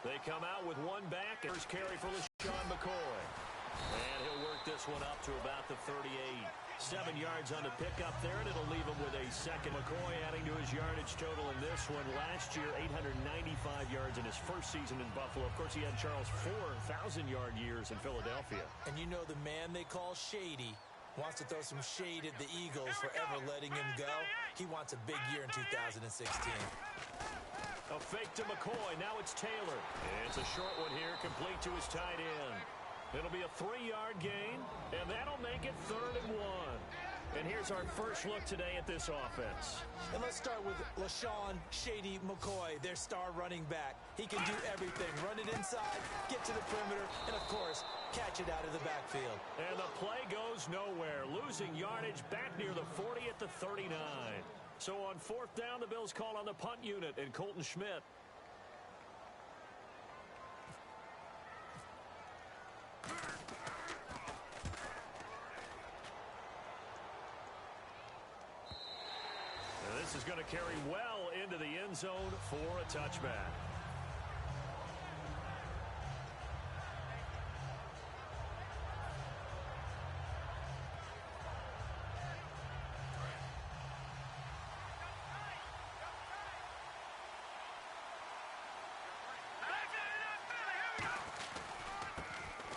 They come out with one back. First carry for LaShawn McCoy. And he'll work this one up to about the 38. 7 yards on the pickup there, and it'll leave him with a second. McCoy adding to his yardage total in this one. Last year, 895 yards in his first season in Buffalo. Of course, he had Charles 4,000-yard years in Philadelphia. And you know the man they call Shady wants to throw some shade at the Eagles for ever letting him go. He wants a big year in 2016. A fake to McCoy. Now it's Taylor. It's a short one here, complete to his tight end. It'll be a 3-yard gain, and that'll make it 3rd and 1. And here's our first look today at this offense. And let's start with LaShawn Shady McCoy, their star running back. He can do everything. Run it inside, get to the perimeter, and, of course, catch it out of the backfield. And the play goes nowhere. Losing yardage back near the 40 at the 39. So on 4th down, the Bills call on the punt unit and Colton Schmidt. This is going to carry well into the end zone for a touchback.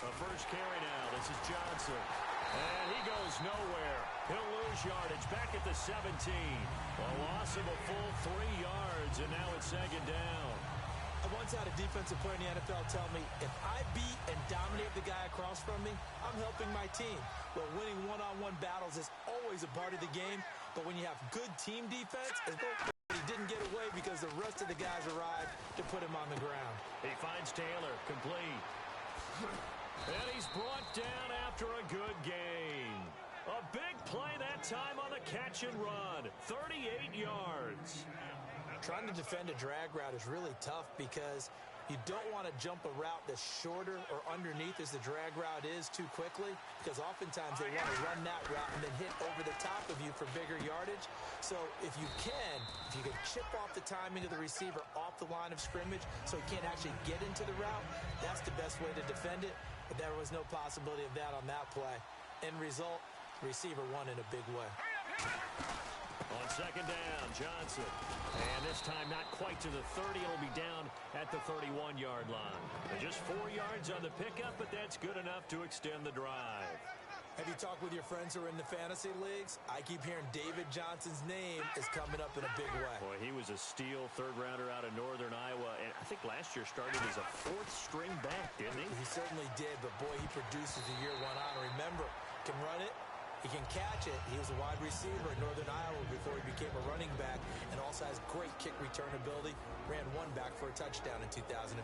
The first carry now. This is Johnson. And he goes nowhere. He'll lose yardage back at the 17. A loss of a full 3 yards, and now it's 2nd down. I once had a defensive player in the NFL tell me, if I beat and dominate the guy across from me, I'm helping my team. Well, winning one-on-one battles is always a part of the game, but when you have good team defense, as though he didn't get away because the rest of the guys arrived to put him on the ground. He finds Taylor, complete. And he's brought down after a good gain. A big play that time on the catch and run. 38 yards. Trying to defend a drag route is really tough because you don't want to jump a route that's shorter or underneath as the drag route is too quickly, because oftentimes they want to run that route and then hit over the top of you for bigger yardage. So if you can chip off the timing of the receiver off the line of scrimmage so he can't actually get into the route, that's the best way to defend it. But there was no possibility of that on that play. End result, receiver won in a big way. On 2nd down, Johnson. And this time not quite to the 30. It'll be down at the 31-yard line. And just 4 yards on the pickup, but that's good enough to extend the drive. Have you talked with your friends who are in the fantasy leagues? I keep hearing David Johnson's name is coming up in a big way. Boy, he was a steal third-rounder out of Northern Iowa. And I think last year started as a 4th-string back, didn't he? He certainly did, but boy, he produced as the year went on. Remember, can run it, he can catch it. He was a wide receiver in Northern Iowa before he became a running back, and also has great kick return ability. Ran one back for a touchdown in 2015.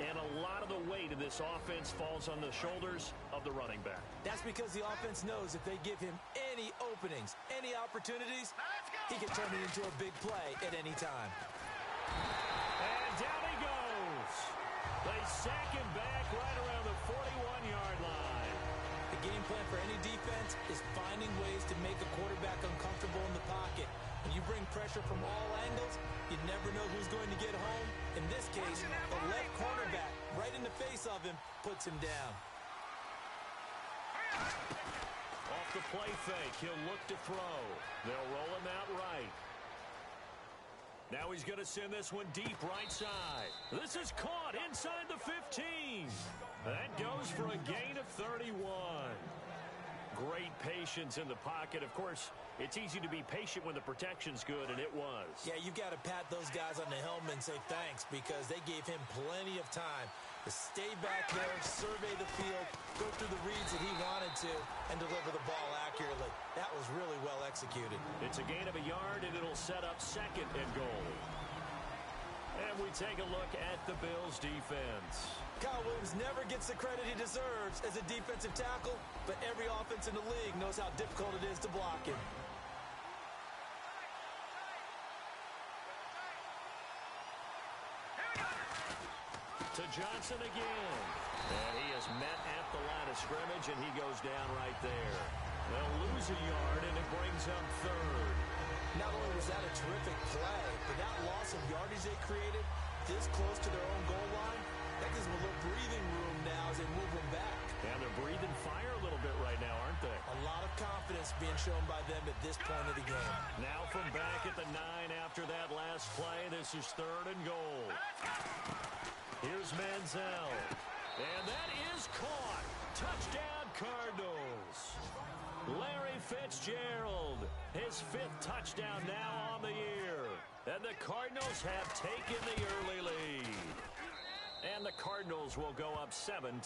And a lot of the weight of this offense falls on the shoulders of the running back. That's because the offense knows if they give him any openings, any opportunities, he can turn it into a big play at any time. And down he goes. They sack him back right around the 41-yard line. The game plan for any defense is finding ways to make a quarterback uncomfortable in the pocket. When you bring pressure from all angles, you never know who's going to get home. In this case, the left cornerback right in the face of him puts him down. Off the play fake, he'll look to throw. They'll roll him out right. Now he's going to send this one deep right side. This is caught inside the 15. That goes for a gain of 31. Great patience in the pocket. Of course, it's easy to be patient when the protection's good, and it was. Yeah, you've got to pat those guys on the helmet and say thanks, because they gave him plenty of time to stay back there, survey the field, go through the reads that he wanted to, and deliver the ball accurately. That was really well executed. It's a gain of a yard, and it'll set up 2nd and goal. And we take a look at the Bills' defense. Kyle Williams never gets the credit he deserves as a defensive tackle, but every offense in the league knows how difficult it is to block him. To Johnson again. And he is met at the line of scrimmage, and he goes down right there. They'll lose a yard, and it brings up 3rd. Not only was that a terrific play, but that loss of yardage they created this close to their own goal breathing room now as they move him back. And they're breathing fire a little bit right now, aren't they? A lot of confidence being shown by them at this point of the game. Now from back at the 9 after that last play, this is 3rd and goal. Here's Manziel. And that is caught. Touchdown, Cardinals. Larry Fitzgerald, his 5th touchdown now on the year. And the Cardinals have taken the early lead. And the Cardinals will go up 7.